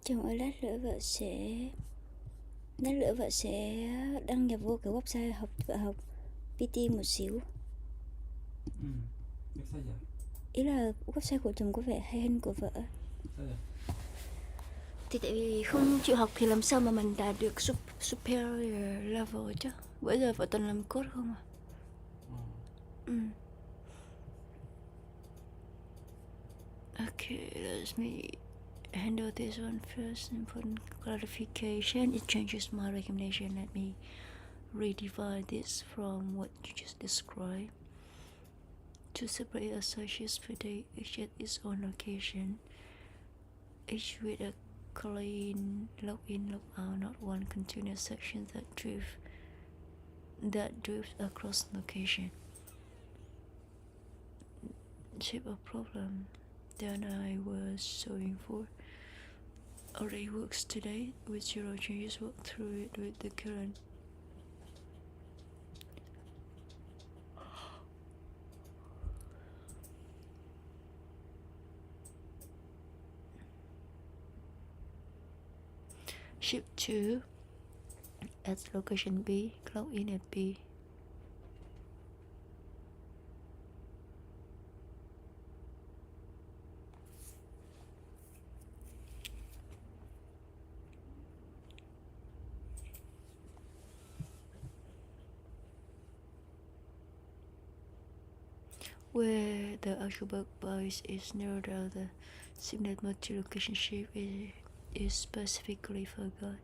Chồng ơi, lát nữa vợ sẽ đăng nhập vô cái website vợ học PT một xíu. Website gì ạ? Ý là website của chồng có vẻ hay hơn của vợ. Sao vậy? Thì tại vì không chịu học thì làm sao mà mình đạt được superior level chứ. Bữa giờ vợ toàn làm code không à. Okay, let me handle this one first. Important clarification. It changes my recommendation. Let me redefine this from what you just described. To separate associates per day, each at its own location, each with a clean login, logout, not one continuous section that drifts across location. Shape of problem that I was solving for already works today with zero changes. Work through it with the current ship to at location B, log in at B. Where the actual bug box is narrowed out, the signet multi-location shape is specifically forgot.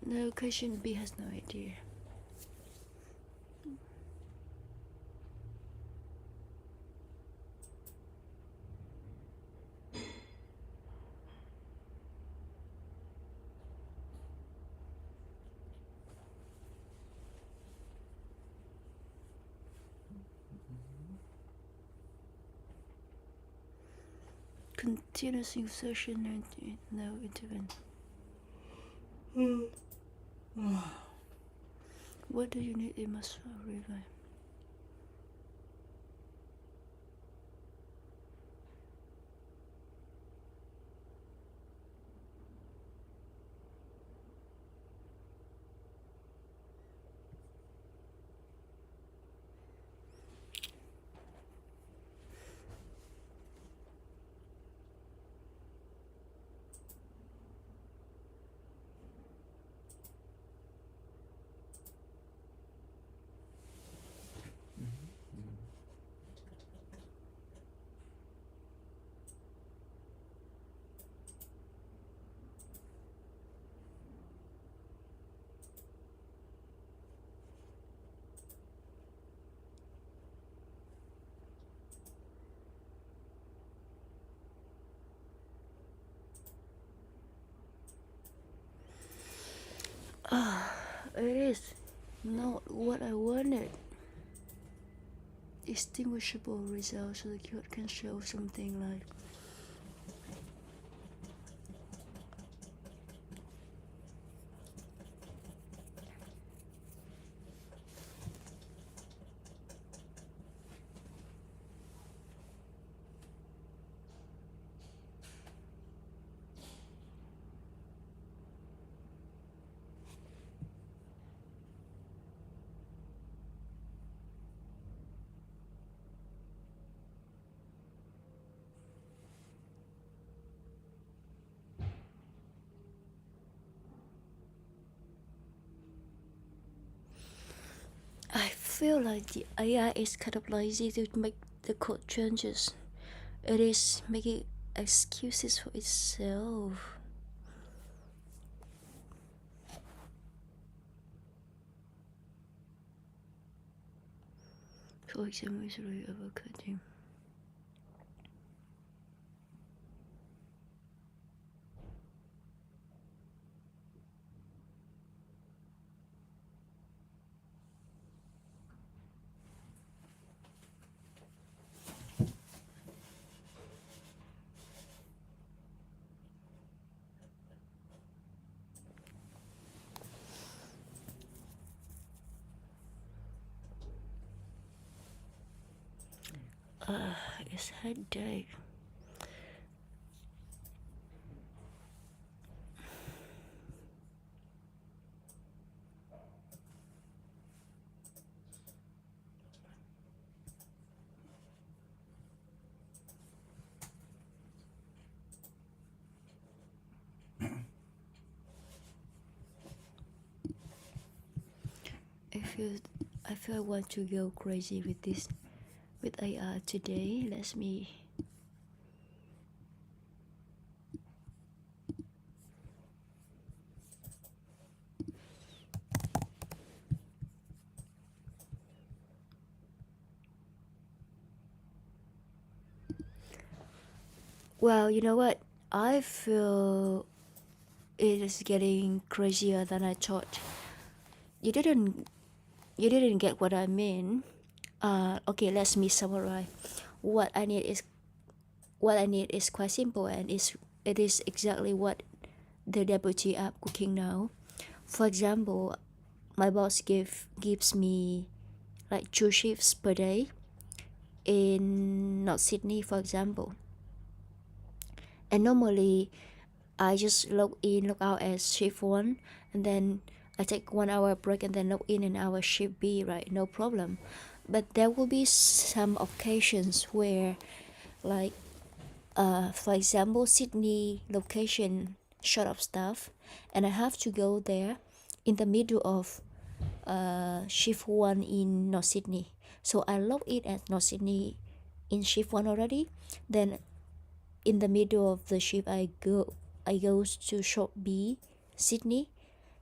Location B has no idea. Continuous insertion and no interval. What do you need? It must revive. It is not what I wanted. Distinguishable results, so the keyword can show something like I feel like the AI is kind of lazy to make the code changes. It is making excuses for itself. For example, is really overcutting. It's headache. I feel I want to go crazy with this, with AI today. Let me. Well, you know what? I feel it is getting crazier than I thought. You didn't you didn't get what I mean. Okay, let me summarize. What I need is what I need is quite simple, and it is exactly what the deputy app cooking now. For example, my boss gives me like 2 shifts per day in North Sydney, for example. And normally I just log in, log out as shift one, and then I take 1 hour break and then log in our shift B, right? No problem. But there will be some occasions where, like, for example, Sydney location short of staff, and I have to go there in the middle of shift one in North Sydney. So I log in at North Sydney in shift one already. Then in the middle of the shift, I go to shop B, Sydney,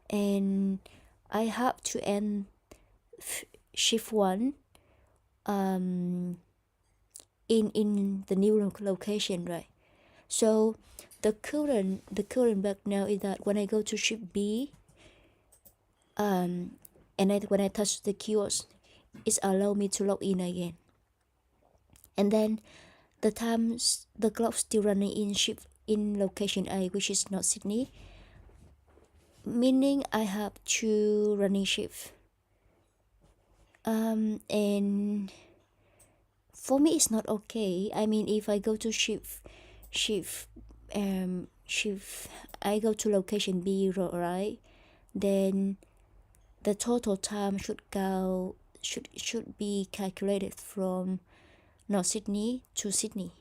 and I have to end shift one in the new location, right? So the current bug now is that when I go to shift B, when I touch the kiosk, it allow me to log in again. And then the clock still running in shift in location A, which is not Sydney, meaning I have to running shift. And for me it's not okay. I mean, if I go to shift shift I go to location B, right? Then the total time should be calculated from North Sydney to Sydney,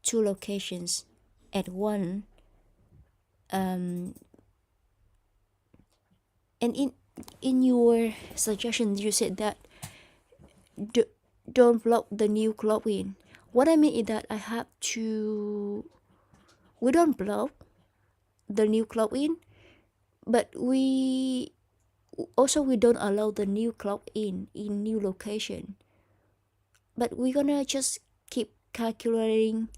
2 locations at one. And in your suggestion you said that don't block the new clock in. What I mean is that we don't block the new clock in, but we don't allow the new clock in new location. But we're gonna just keep calculating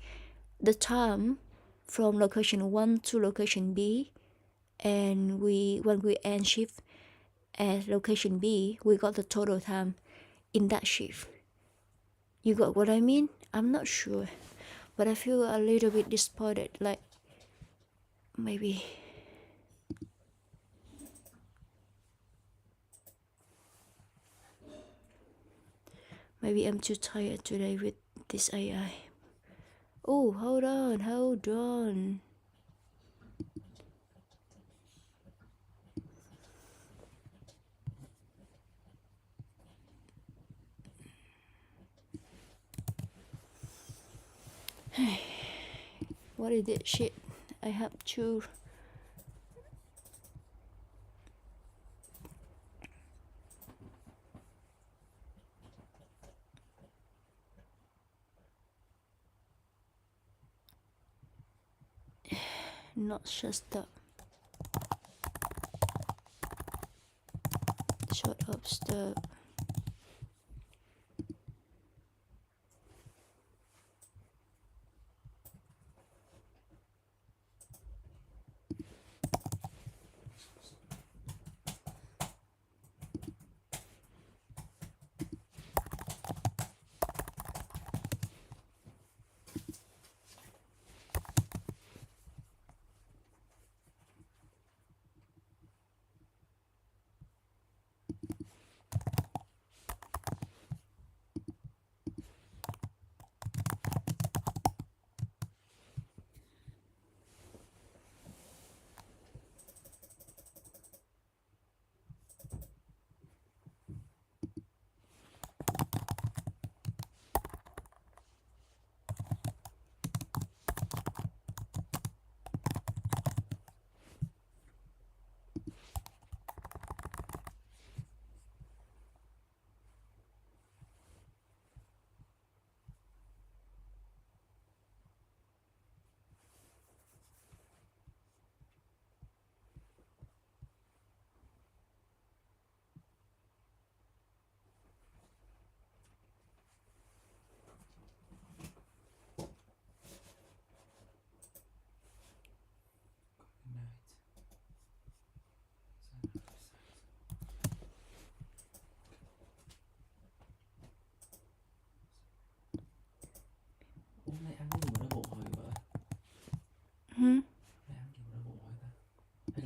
the time from location 1 to location B, and when we end shift at location B, we got the total time in that shift. You got what I mean? I'm not sure, but I feel a little bit disappointed. Like, maybe I'm too tired today with this AI. Oh, hold on. What is this shit? I have to. Not just the short of the.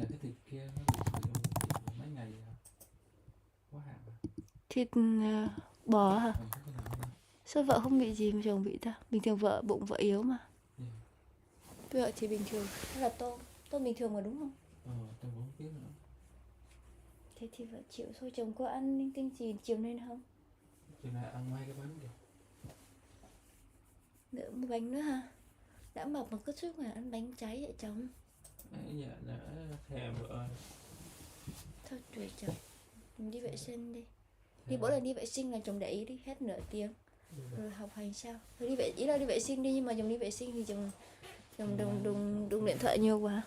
là cái thịt kia nó bị mấy ngày quá hạn à? Thịt bò hả? Có cái nào không? Sao vợ không bị gì mà chồng bị ta? Bình thường vợ bụng vợ yếu mà. Vợ thì bình thường. Đó là tôm bình thường mà đúng không? Tôi cũng không biết nữa. Thế thì vợ chịu thôi. Chồng có ăn linh tinh gì chiều nay không? Chiều nay ăn mấy cái bánh kìa. Nữa một bánh nữa ha? Đã mập mà cứ suốt ngày ăn bánh cháy vậy chồng. Dạ thèm vợ ơi. Thôi trời trời. Mình đi vệ sinh đi. Đi mỗi lần đi vệ sinh là chồng để ý đi hết nửa tiếng. Rồi học hành sao? Thôi ý là đi vệ sinh đi, nhưng mà chồng đi vệ sinh thì chồng đừng điện thoại nhiều quá.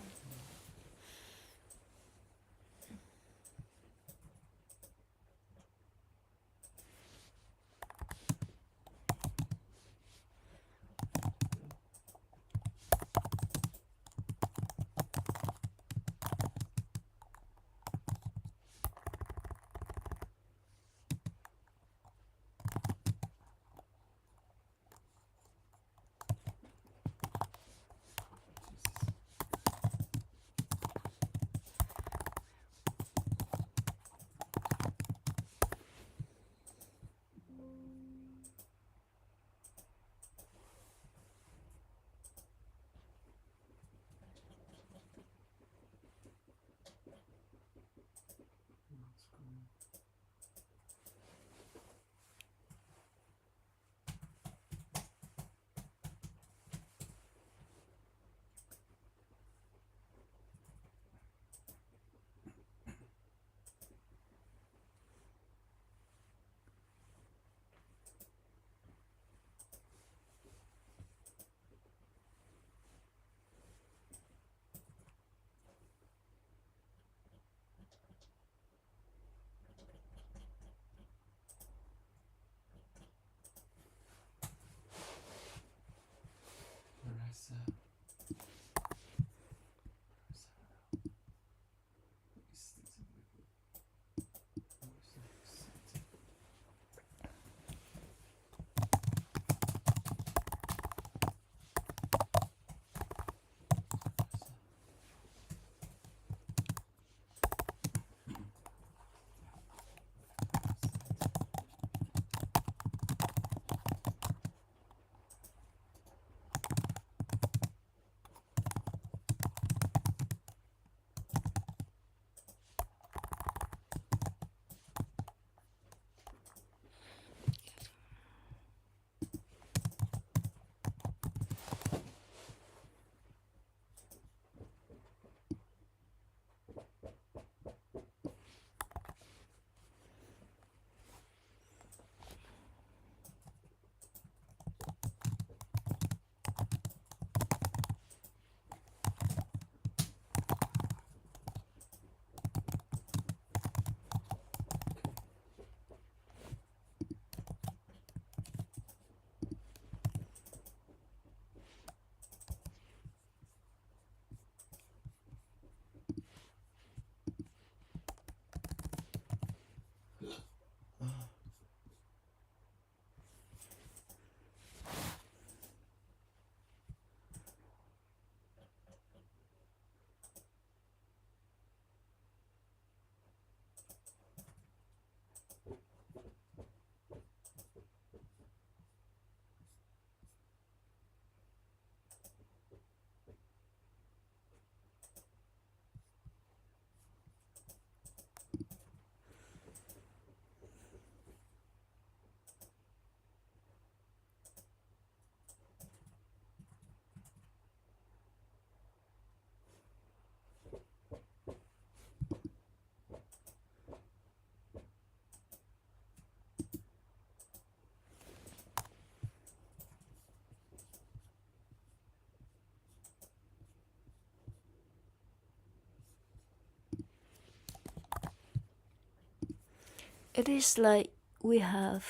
It is like we have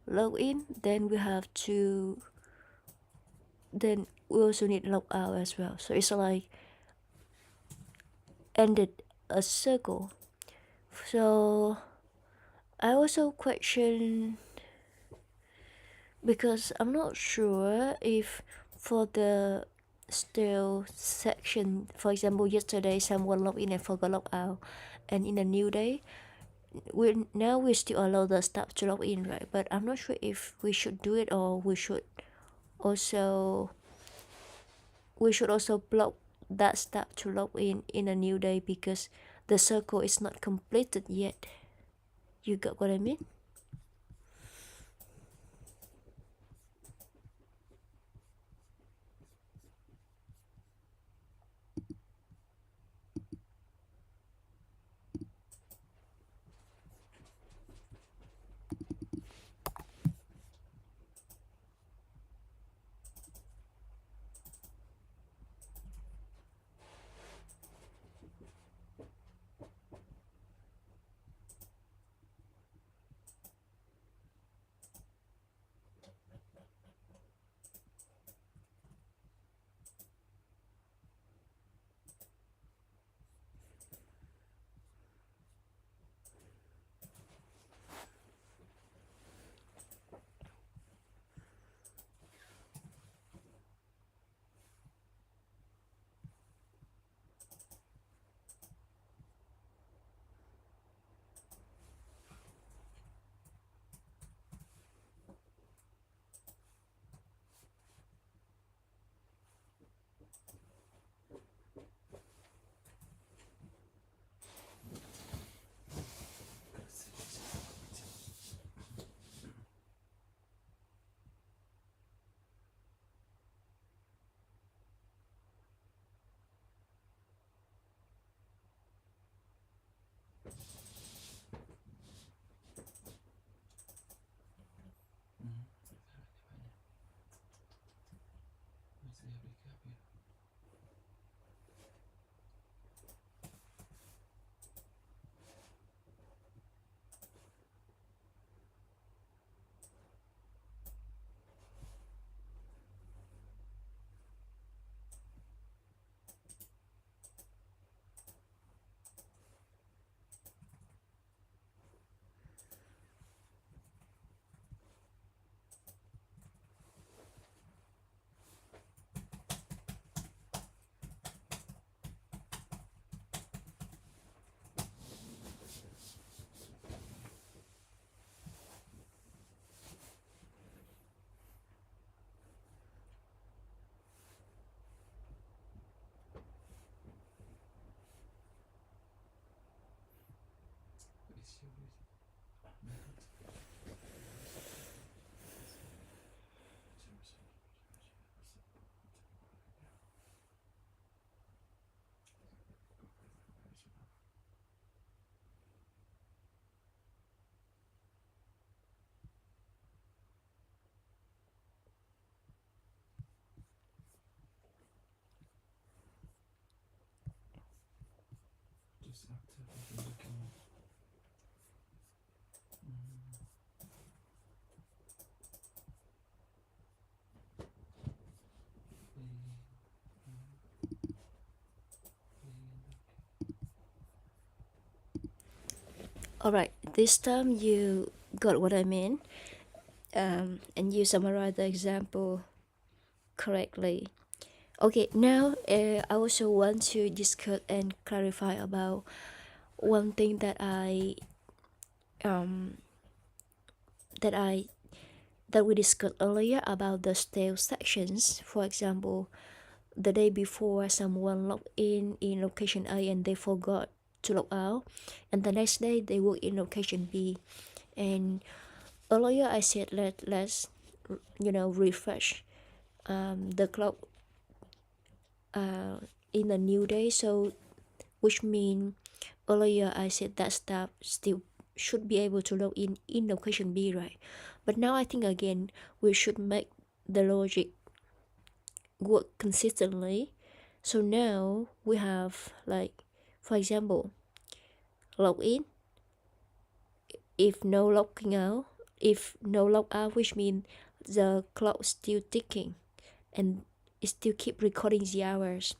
log in, then we also need log out as well. So it's like ended a circle. So I also question, because I'm not sure if for the still section. For example, yesterday someone logged in and forgot log out, and in a new day, we still allow the staff to log in, right? But I'm not sure if we should do it, or also we should also block that staff to log in a new day, because the circle is not completed yet. You got what I mean? Just actively looking. All right, this time you got what I mean, and you summarize the example correctly. Okay, now I also want to discuss and clarify about one thing that um that I that we discussed earlier about the stale sections. For example, the day before someone logged in location A and they forgot to log out, and the next day they work in location B. And earlier I said let's refresh the clock in a new day. So which mean earlier I said that staff still should be able to log in location B, right? But now I think again we should make the logic work consistently. So now we have, like, for example, log in, if no logging out, if no log out, which means the clock still ticking and it still keep recording the hours,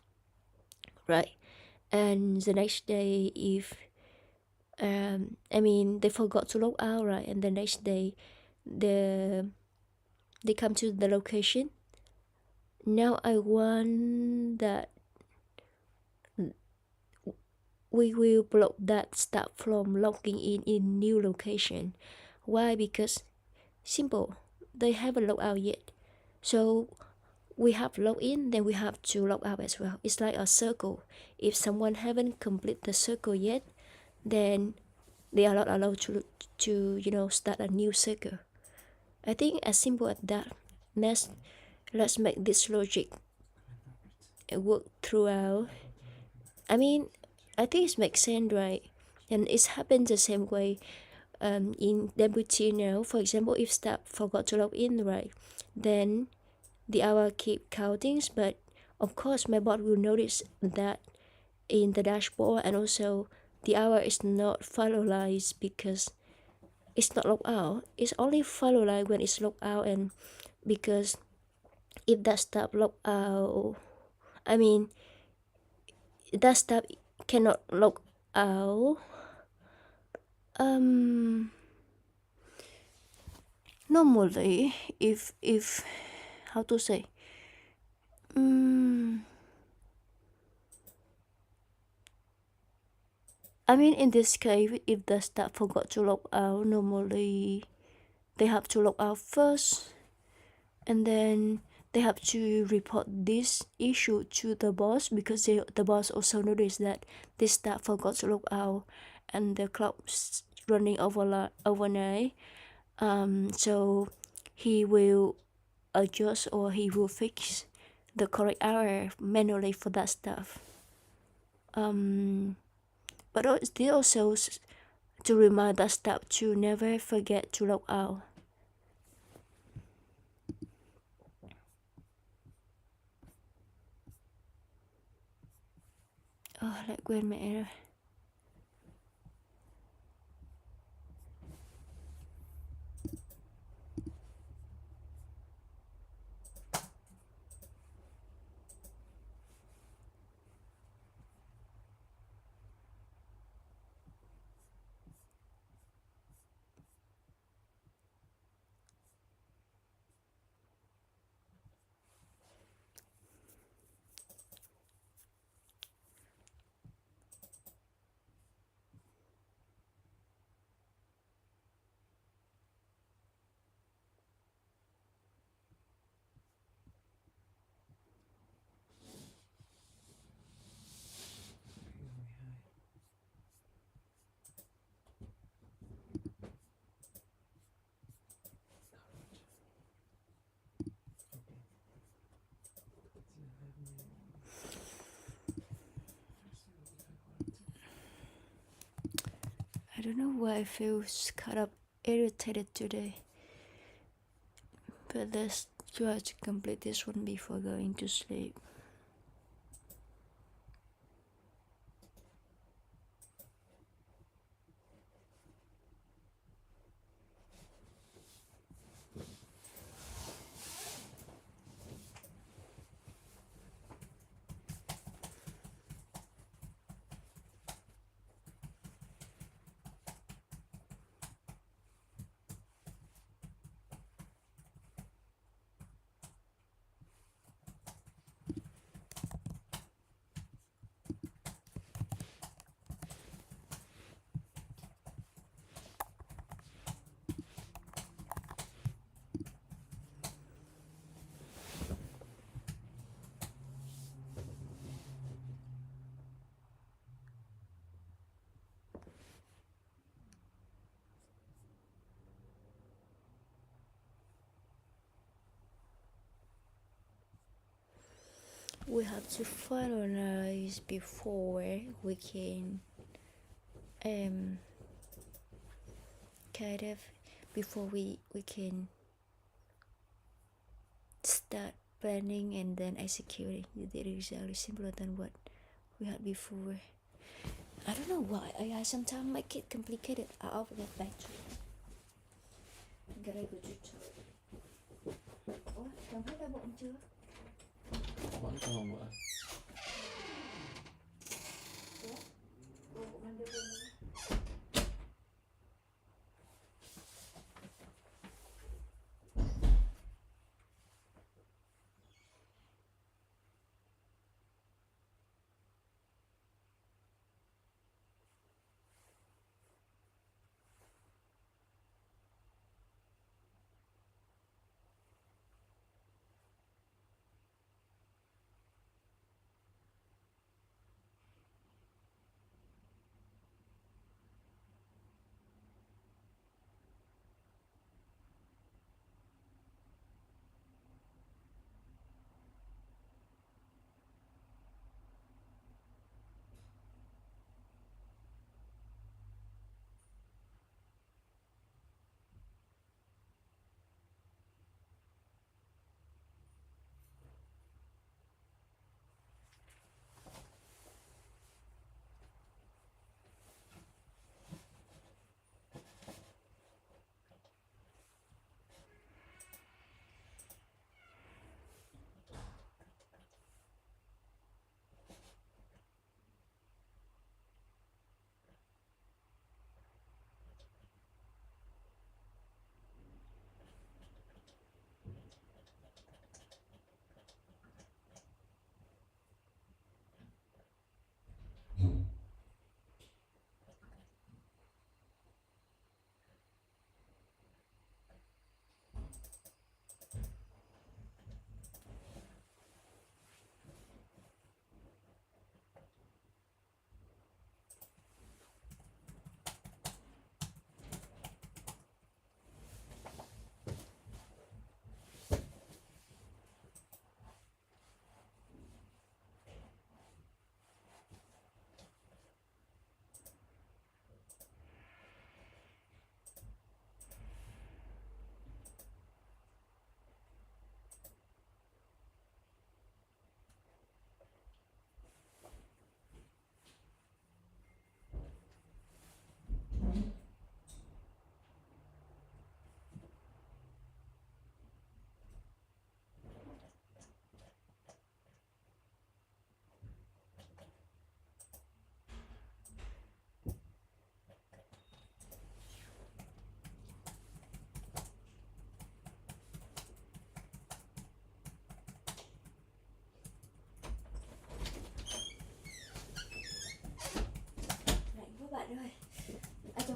right? And the next day, if they forgot to log out, right? And the next day, they come to the location, now I want that we will block that stuff from logging in new location. Why? Because simple, they haven't logged out yet. So we have log in, then we have to log out as well. It's like a circle. If someone haven't completed the circle yet, then they are not allowed to start a new circle. I think as simple as that. Let's make this logic work throughout. I mean, I think it makes sense, right? And it's happened the same way in deputy now. For example, if staff forgot to log in, right, then the hour keep counting, but of course my bot will notice that in the dashboard, and also the hour is not finalized because it's not logged out. It's only finalized when it's logged out, and because if that staff logged out, I mean that staff cannot log out. Normally, if how to say, I mean in this case, if the staff forgot to log out, normally they have to log out first, and then they have to report this issue to the boss, because the boss also noticed that this staff forgot to log out and the clock's running overnight. So he will adjust, or he will fix the correct error manually for that stuff. But they also to remind that staff to never forget to log out. Lại quên mẹ rồi. I don't know why I feel kind of irritated today. But let's try to complete this one before going to sleep. We have to finalize before we can kind of before we can start planning and then executing. It is exactly simpler than what we had before. I don't know why I sometimes make it complicated. I'll get back to it. Gotta go to toilet. Ủa, cảm thấy đau bụng chưa? Vẫn còn vậy. Ủa, bụng anh đau bụng.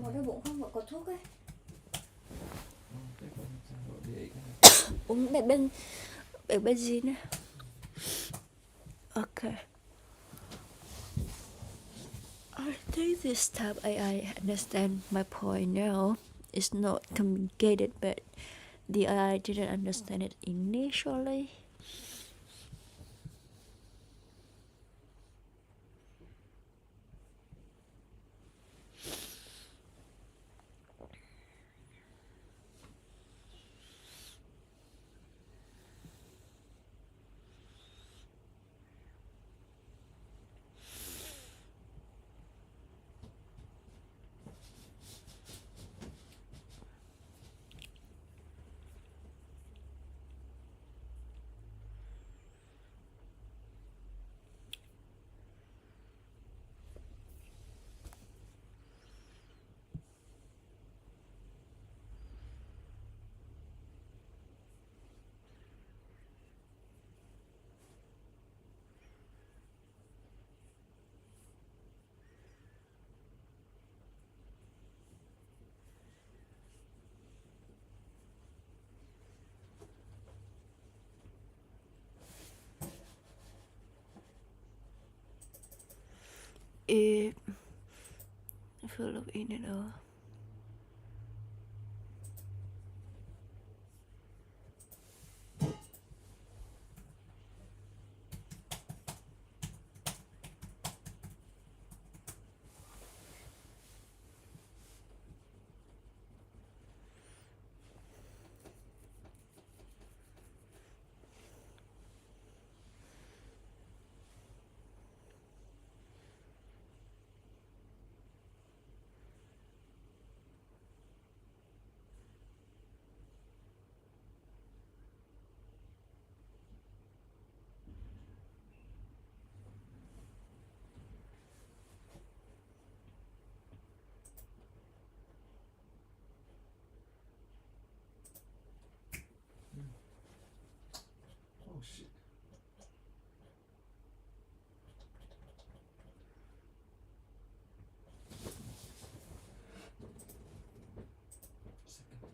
Còn đau bụng không? Gọi có thuốc ấy. Cái con sao gọi để ý cái này. Uống bẹt benzin á. Okay. I think this time AI understand my point now. It's not complicated, but the AI didn't understand it initially. It full of in and out. Oh shit. Second.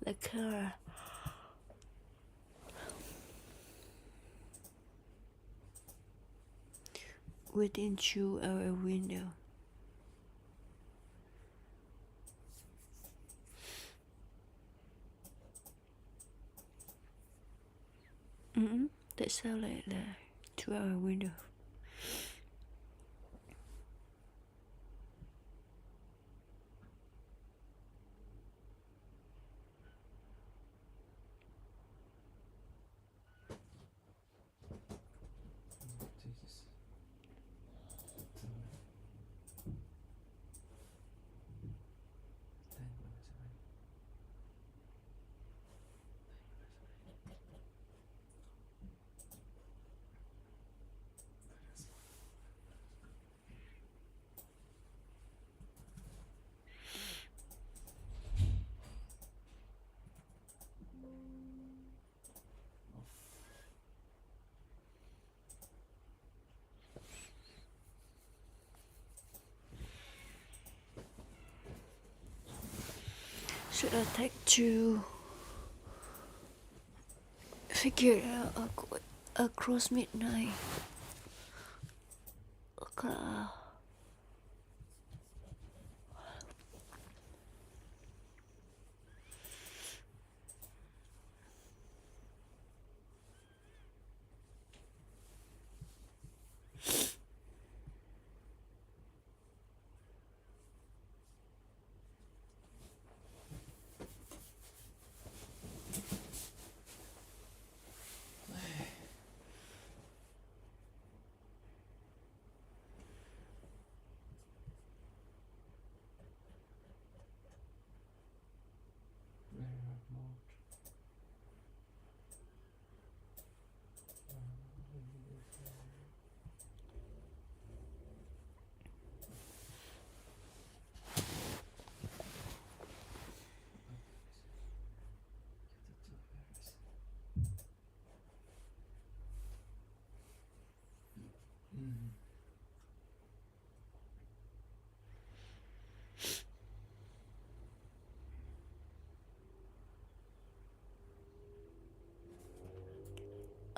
The car. Within 2-hour window. Tại sao lại là 2-hour window? Jesus. Should I take to figure it out across midnight? Okay.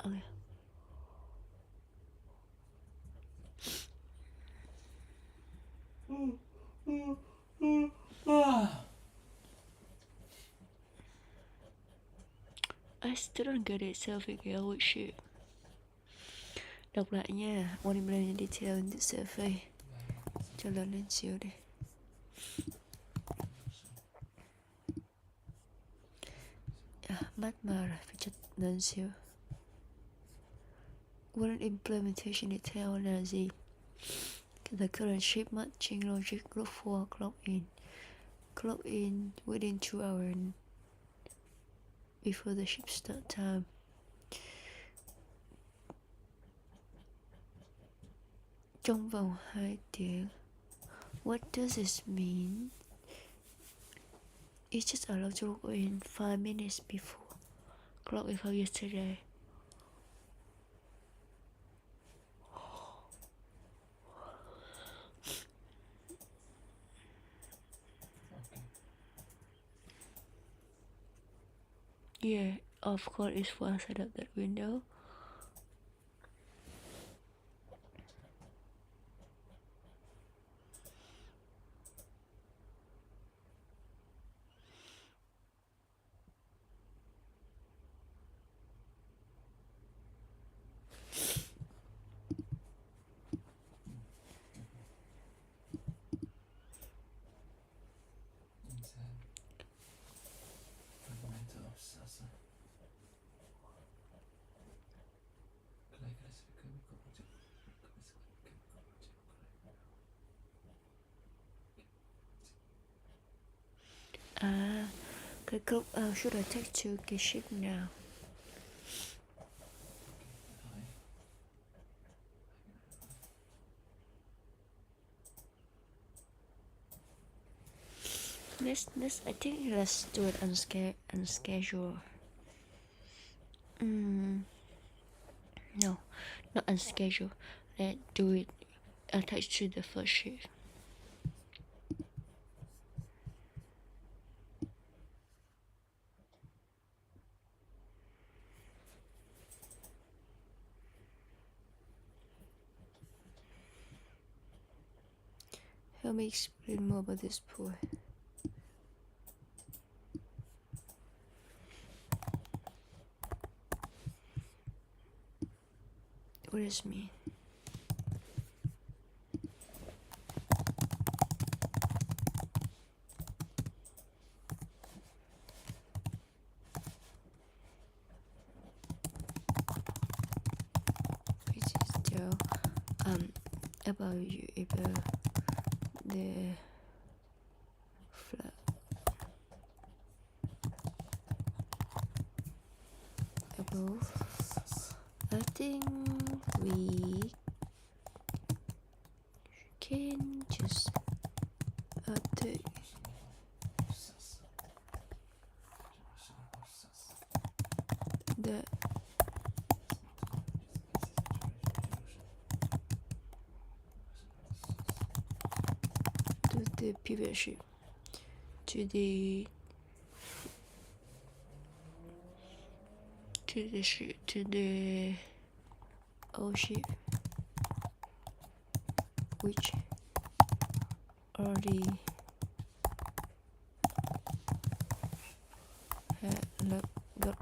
Okay. I still don't get it. Self-care with shit. Đọc lại nha. One implement detail in the survey. Cho lớn lên xíu đi. Mát mờ rồi, phải cho lên xíu. One implementation detail là gì? The current ship matching logic look for clock in. Clock in within 2 hours before the ship start time. Trong vòng 2 tiếng. What does this mean? It's just allowed to log in 5 minutes before clock is out yesterday. Yeah, of course it's for set up that window. Cái clock out should I take to cái ship now? I think let's do it unscheduled. No, not unscheduled. Let's do it attached to the first shift. Help me explain more about this point. What does it mean? Which is still about you about the flat above. I think we can just update the pivot shift to the old shift, which already got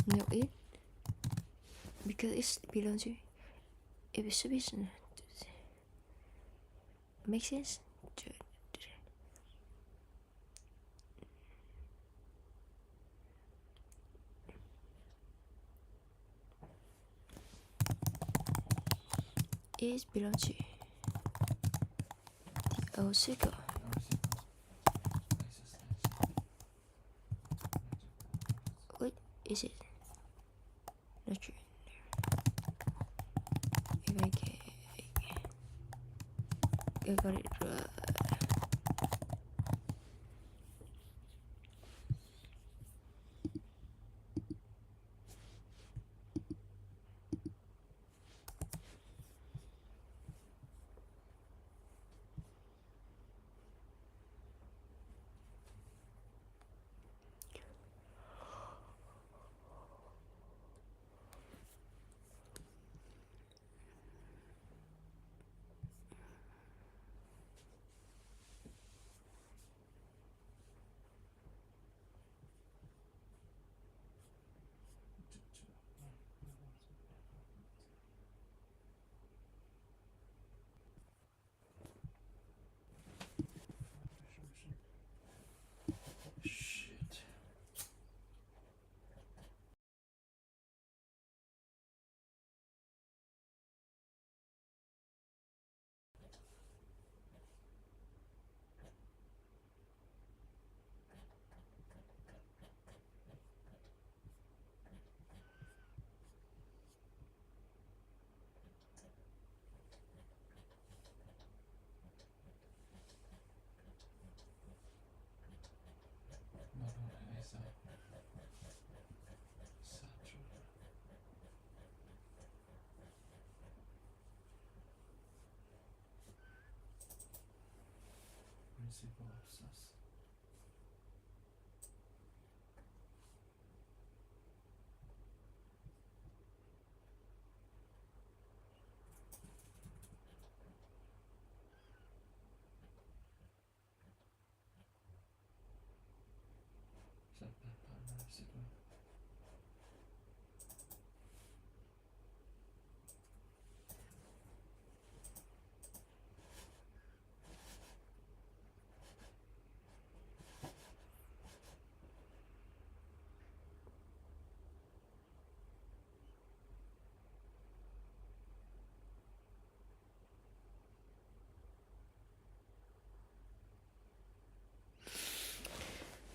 no it because it belongs to if it's sufficient. Make sense? It belongs to the old circle. What is it? Not sure. If I got it right.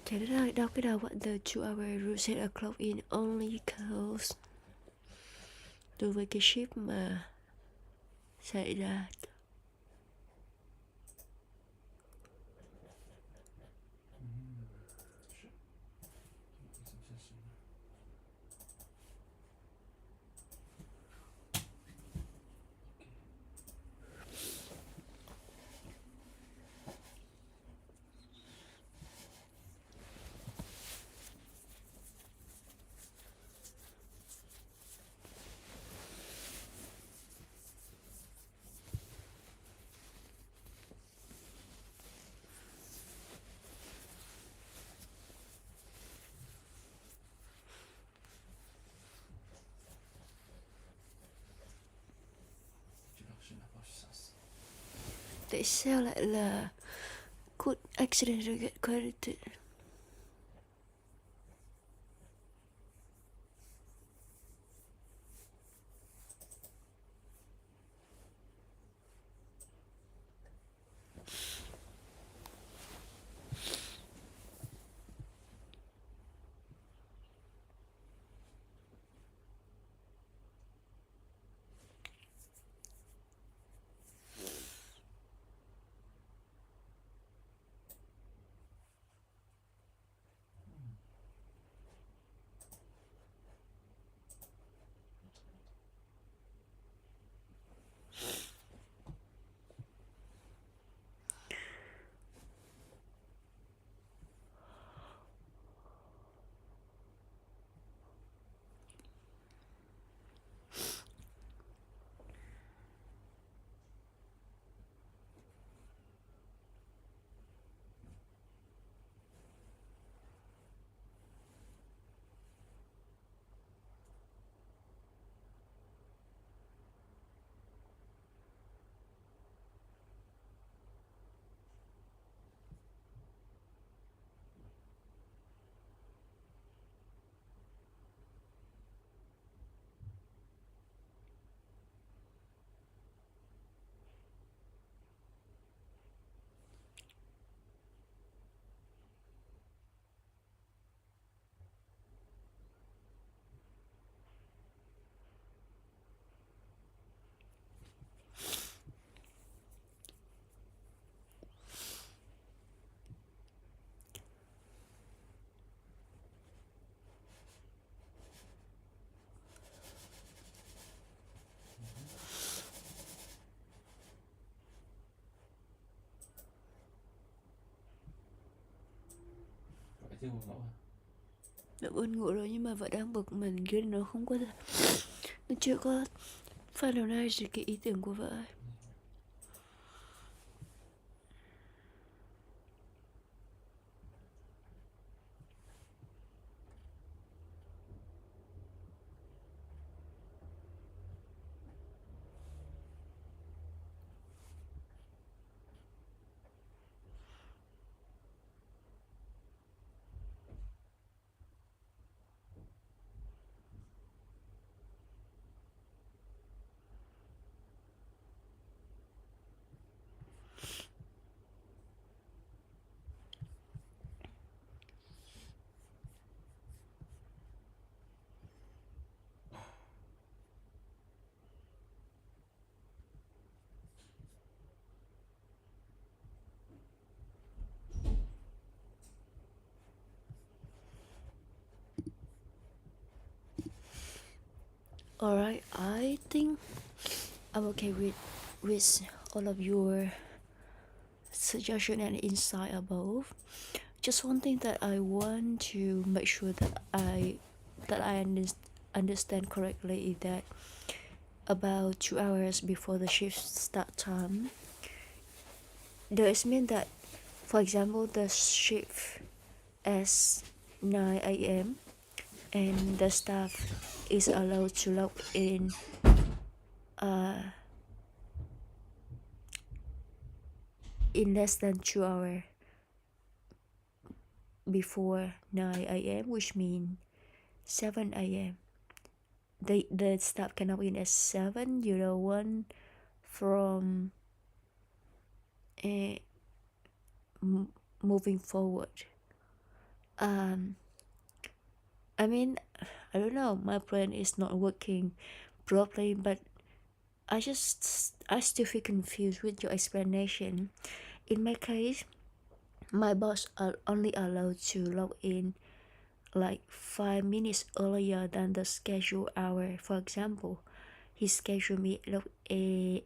Thế là đọc cái đầu what the 2-hour rule set a clock in only counts đối với cái shift mà xảy ra. Tại sao lại là could accidentally get credited? Chưa buồn ngủ à? Đã buồn ngủ rồi nhưng mà vẫn đang bực mình kia nó không có, nó chưa có finalize được cái ý tưởng của vợ. Alright, I think I'm okay with all of your suggestion and insight above. Just one thing that I want to make sure that I understand correctly is that about 2 hours before the shift start time, does mean that, for example, the shift is 9 a.m. and the staff is allowed to log in less than 2 hours before 9 a.m., which means 7 a.m. The staff can log in at 7:01 from moving forward. I mean, I don't know, my brain is not working properly, but I still feel confused with your explanation. In my case, my boss are only allowed to log in like 5 minutes earlier than the scheduled hour. For example, she scheduled me a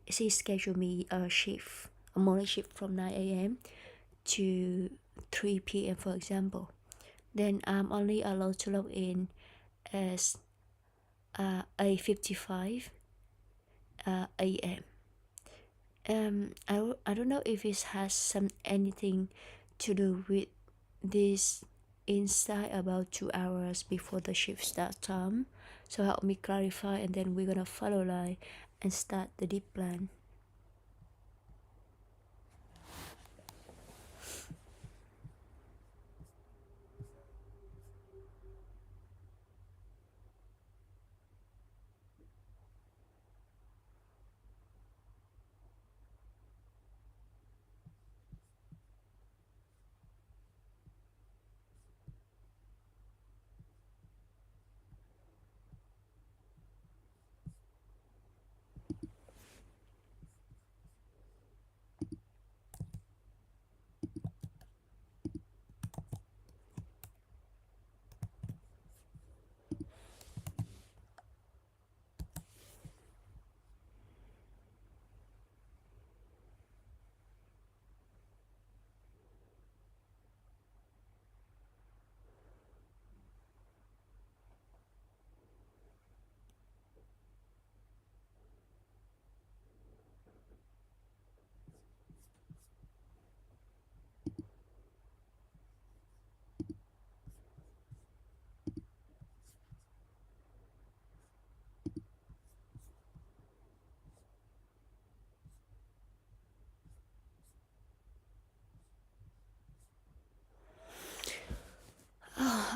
shift, a morning shift from 9 a.m. to 3 p.m. for example. Then I'm only allowed to log in as 8:55 a.m. I don't know if it has anything to do with this insight about 2 hours before the shift start time. So help me clarify, and then we're gonna follow line and start the deep plan.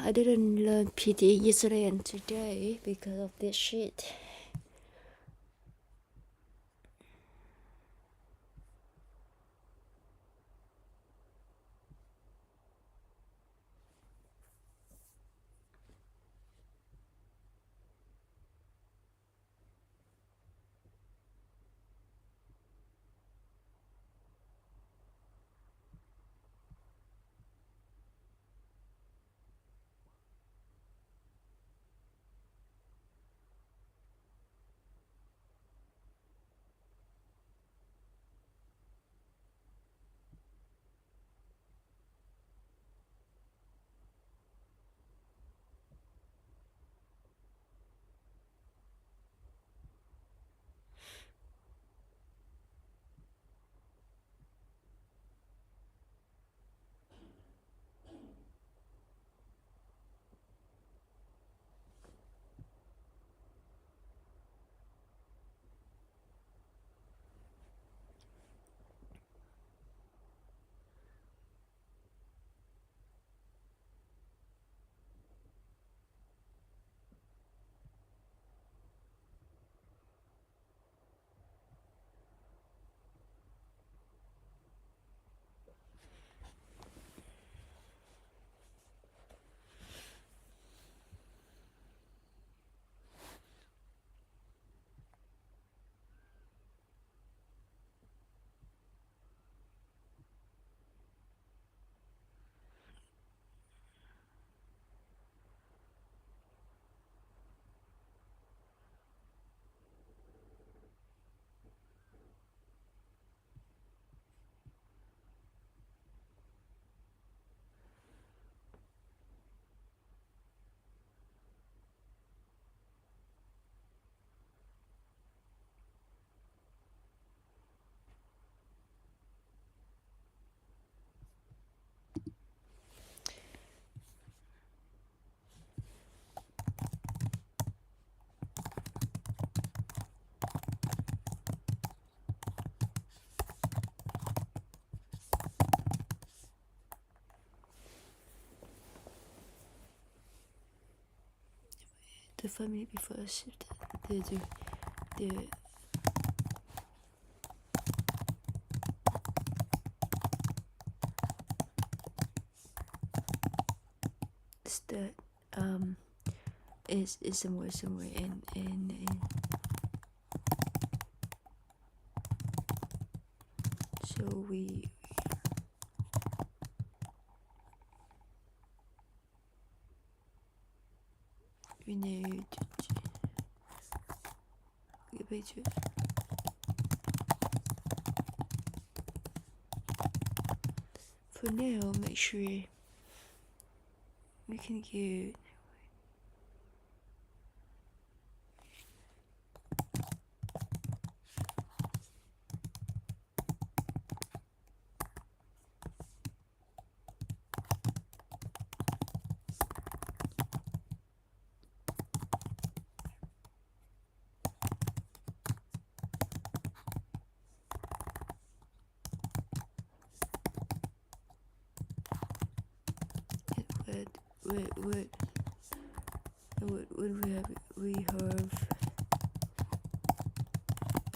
I didn't learn PT yesterday and today because of this shit. the 5 minutes before I shift the start is somewhere in so we need to get back to it. For now, make sure we can get what we have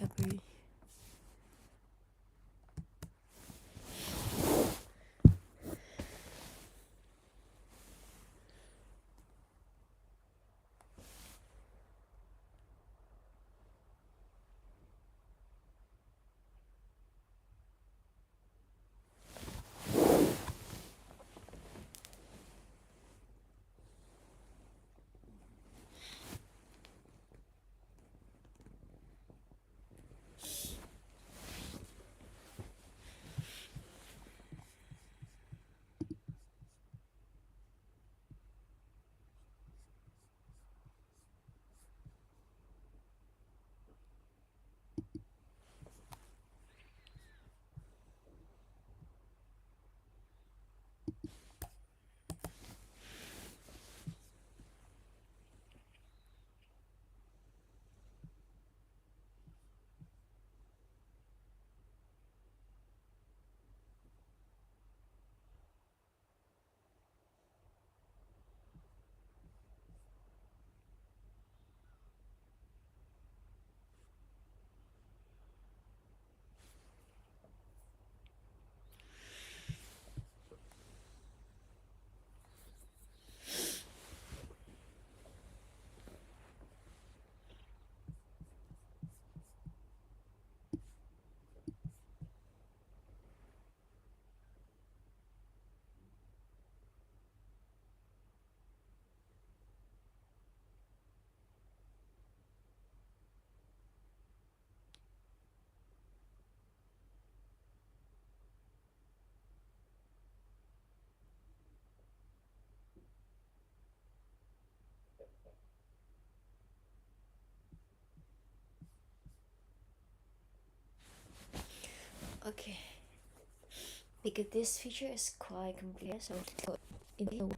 every okay. Because this feature is quite complex, so in the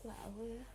flower